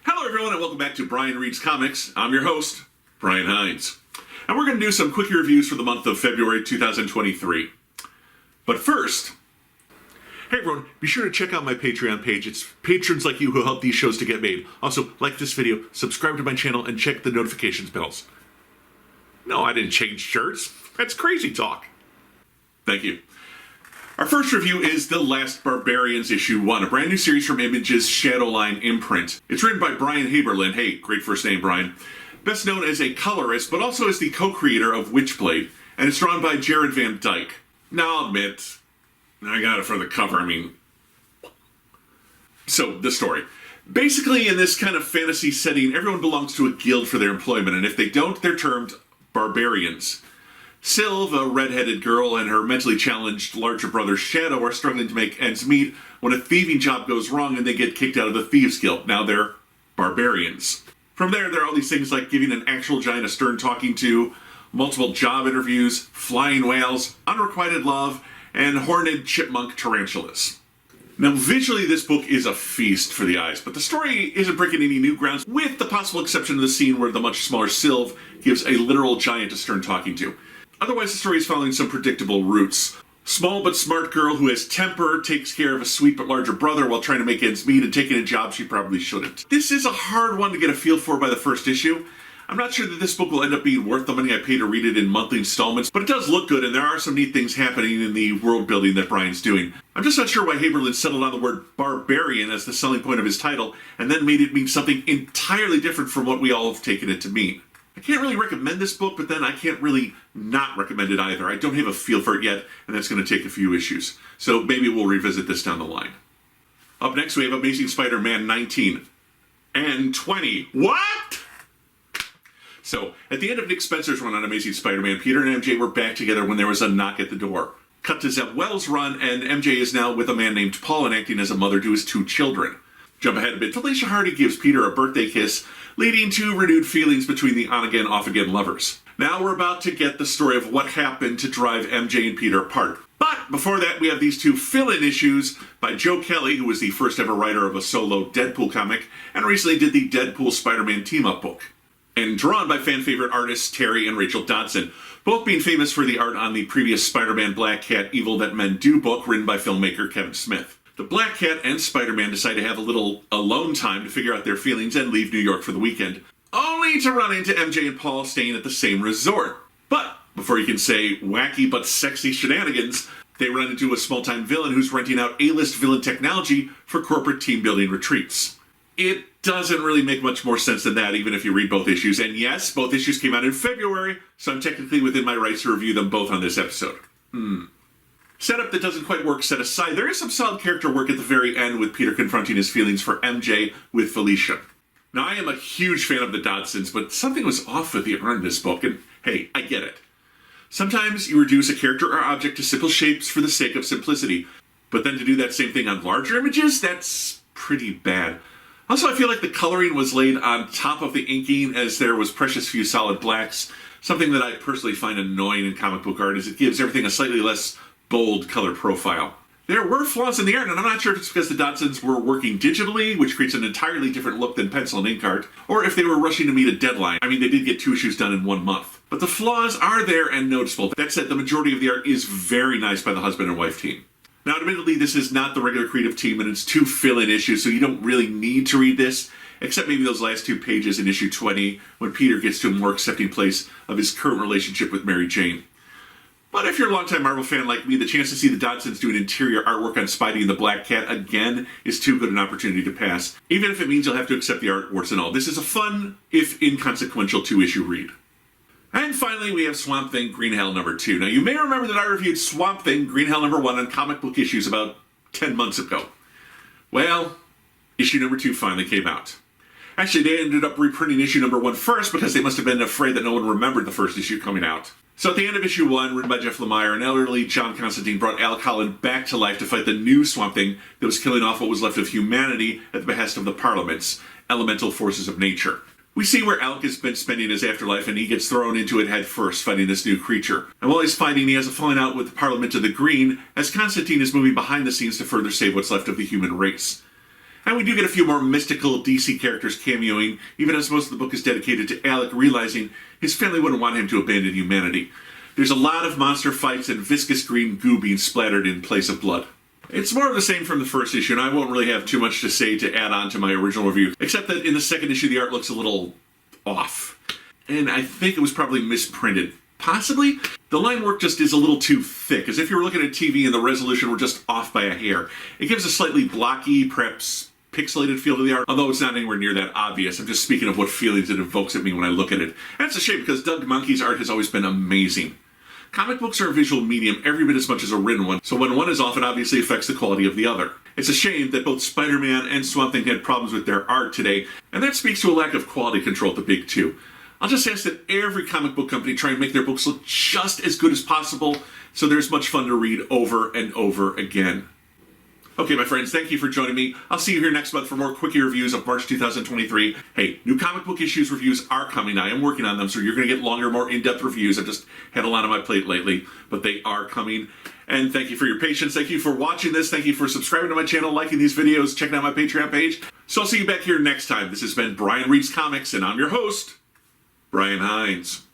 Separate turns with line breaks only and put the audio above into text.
Hello everyone and welcome back to Brian Reads Comics. I'm your host, Brian Hines. And we're going to do some quickie reviews for the month of February 2023. But first, hey everyone, be sure to check out my Patreon page. It's patrons like you who help these shows to get made. Also, like this video, subscribe to my channel, and check the notifications bells. No, I didn't change shirts. That's crazy talk. Thank you. Our first review is The Last Barbarians Issue 1, a brand new series from Image's Shadowline imprint. It's written by Brian Haberlin. Hey, great first name, Brian. Best known as a colorist, but also as the co-creator of Witchblade, and it's drawn by Jared Van Dyke. Now, I'll admit, I got it for the cover, So, the story. Basically, in this kind of fantasy setting, everyone belongs to a guild for their employment, and if they don't, they're termed Barbarians. Sylve, a red-headed girl, and her mentally challenged larger brother Shadow are struggling to make ends meet when a thieving job goes wrong and they get kicked out of the Thieves Guild. Now they're Barbarians. From there are all these things like giving an actual giant a stern talking to, multiple job interviews, flying whales, unrequited love, and horned chipmunk tarantulas. Now, visually, this book is a feast for the eyes, but the story isn't breaking any new grounds, with the possible exception of the scene where the much smaller Sylve gives a literal giant a stern talking to. Otherwise, the story is following some predictable roots. Small but smart girl who has temper takes care of a sweet but larger brother while trying to make ends meet and taking a job she probably shouldn't. This is a hard one to get a feel for by the first issue. I'm not sure that this book will end up being worth the money I pay to read it in monthly installments, but it does look good and there are some neat things happening in the world building that Brian's doing. I'm just not sure why Haberlin settled on the word barbarian as the selling point of his title and then made it mean something entirely different from what we all have taken it to mean. I can't really recommend this book, but then I can't really not recommend it either. I don't have a feel for it yet, and that's going to take a few issues. So maybe we'll revisit this down the line. Up next, we have Amazing Spider-Man 19 and 20. What? So, at the end of Nick Spencer's run on Amazing Spider-Man, Peter and MJ were back together when there was a knock at the door. Cut to Zeb Wells' run, and MJ is now with a man named Paul and acting as a mother to his two children. Jump ahead a bit, Felicia Hardy gives Peter a birthday kiss, leading to renewed feelings between the on-again, off-again lovers. Now we're about to get the story of what happened to drive MJ and Peter apart. But before that, we have these two fill-in issues by Joe Kelly, who was the first ever writer of a solo Deadpool comic, and recently did the Deadpool Spider-Man team-up book. And drawn by fan-favorite artists Terry and Rachel Dodson, both being famous for the art on the previous Spider-Man Black Cat Evil That Men Do book written by filmmaker Kevin Smith. The Black Cat and Spider-Man decide to have a little alone time to figure out their feelings and leave New York for the weekend, only to run into MJ and Paul staying at the same resort. But before you can say wacky but sexy shenanigans, they run into a small-time villain who's renting out A-list villain technology for corporate team-building retreats. It doesn't really make much more sense than that, even if you read both issues. And yes, both issues came out in February, so I'm technically within my rights to review them both on this episode. Setup that doesn't quite work set aside, there is some solid character work at the very end with Peter confronting his feelings for MJ with Felicia. Now, I am a huge fan of the Dodsons, but something was off with the art in this book, and hey, I get it. Sometimes you reduce a character or object to simple shapes for the sake of simplicity, but then to do that same thing on larger images, that's pretty bad. Also, I feel like the coloring was laid on top of the inking as there was precious few solid blacks, something that I personally find annoying in comic book art as it gives everything a slightly less bold color profile. There were flaws in the art, and I'm not sure if it's because the Dodsons were working digitally, which creates an entirely different look than pencil and ink art, or if they were rushing to meet a deadline. I mean, they did get 2 issues done in 1 month. But the flaws are there and noticeable. That said, the majority of the art is very nice by the husband and wife team. Now, admittedly, this is not the regular creative team, and it's 2 fill-in issues, so you don't really need to read this, except maybe those last 2 pages in issue 20, when Peter gets to a more accepting place of his current relationship with Mary Jane. But if you're a longtime Marvel fan like me, the chance to see the Dodsons doing interior artwork on Spidey and the Black Cat again is too good an opportunity to pass, even if it means you'll have to accept the art, warts and all. This is a fun, if inconsequential, 2-issue read. And finally, we have Swamp Thing Green Hell number 2. Now, you may remember that I reviewed Swamp Thing Green Hell number 1 on Comic Book Issues about 10 months ago. Well, issue number 2 finally came out. Actually, they ended up reprinting issue number 1 first because they must have been afraid that no one remembered the first issue coming out. So at the end of issue 1, written by Jeff Lemire, an elderly John Constantine brought Al Holland back to life to fight the new Swamp Thing that was killing off what was left of humanity at the behest of the Parliament's elemental forces of nature. We see where Alk has been spending his afterlife, and he gets thrown into it head first, fighting this new creature. And while he's fighting, he has a falling out with the Parliament of the Green, as Constantine is moving behind the scenes to further save what's left of the human race. And we do get a few more mystical DC characters cameoing, even as most of the book is dedicated to Alec realizing his family wouldn't want him to abandon humanity. There's a lot of monster fights and viscous green goo being splattered in place of blood. It's more of the same from the first issue, and I won't really have too much to say to add on to my original review, except that in the second issue the art looks a little off. And I think it was probably misprinted. Possibly. The line work just is a little too thick, as if you were looking at TV and the resolution were just off by a hair. It gives a slightly blocky, perhaps pixelated feel to the art, although it's not anywhere near that obvious. I'm just speaking of what feelings it evokes at me when I look at it. And it's a shame because Doug Monkey's art has always been amazing. Comic books are a visual medium every bit as much as a written one, so when one is off, it obviously affects the quality of the other. It's a shame that both Spider-Man and Swamp Thing had problems with their art today, and that speaks to a lack of quality control at the big two. I'll just ask that every comic book company try and make their books look just as good as possible, so there's much fun to read over and over again. Okay, my friends, thank you for joining me. I'll see you here next month for more Quickie reviews of March 2023. Hey, new comic book issues reviews are coming. I am working on them, so you're going to get longer, more in-depth reviews. I've just had a lot on my plate lately, but they are coming. And thank you for your patience. Thank you for watching this. Thank you for subscribing to my channel, liking these videos, checking out my Patreon page. So I'll see you back here next time. This has been Brian Reads Comics, and I'm your host, Brian Hines.